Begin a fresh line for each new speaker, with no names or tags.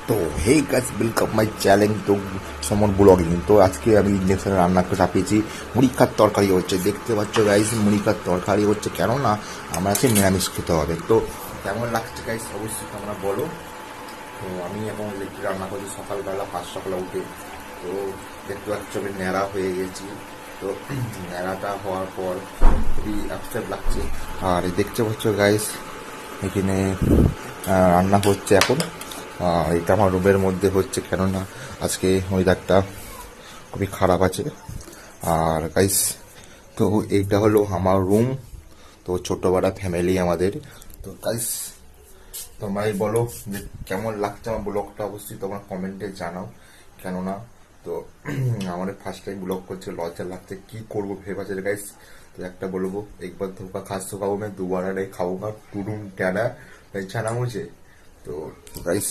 তো hey guys, welcome my channel to Suman blogging. তো আজকে আমি ইন্ডাকশনে রান্না করে চাপিয়েছি। মুড়িকার তরকারি হচ্ছে, দেখতে পাচ্ছ গাইস, মুড়িকার তরকারি হচ্ছে। কেননা আমার আজকে নিরামিষ খেতে হবে। তো কেমন লাগছে গাইস অবশ্যই তোমরা বলো। তো আমি এখন ইলেকট্রিক রান্না করছি সকালবেলা 5 সকালে উঠে। তো দেখতে পাচ্ছ আমি ন্যাড়া হয়ে গেছি। তো ন্যাড়াটা হওয়ার পর খুবই আপসেট লাগছে। আর দেখতে পাচ্ছ গাইস, এখানে রান্না হচ্ছে এখন। এটা আমার রুমের মধ্যে হচ্ছে, কেননা আজকে ওয়েদারটা খুবই খারাপ আছে। আর গাইস, তো এইটা হলো আমার রুম। তো ছোটবেলা ফ্যামিলি আমাদের। তো গাইস, তোমরাই বলো যে কেমন লাগছে আমার ব্লগটা, অবশ্যই তোমরা কমেন্টে জানাও। কেননা তো আমার ফার্স্ট টাইম ব্লগ করছে, লজ্জা লাগছে, কি করবো ভেবাছে গাইস। তো একটা বলবো, একবার ধোকা খাস খাবো না, দুবার नहीं खाऊंगा टूडूम टैना छाना मुझे। तो गाइस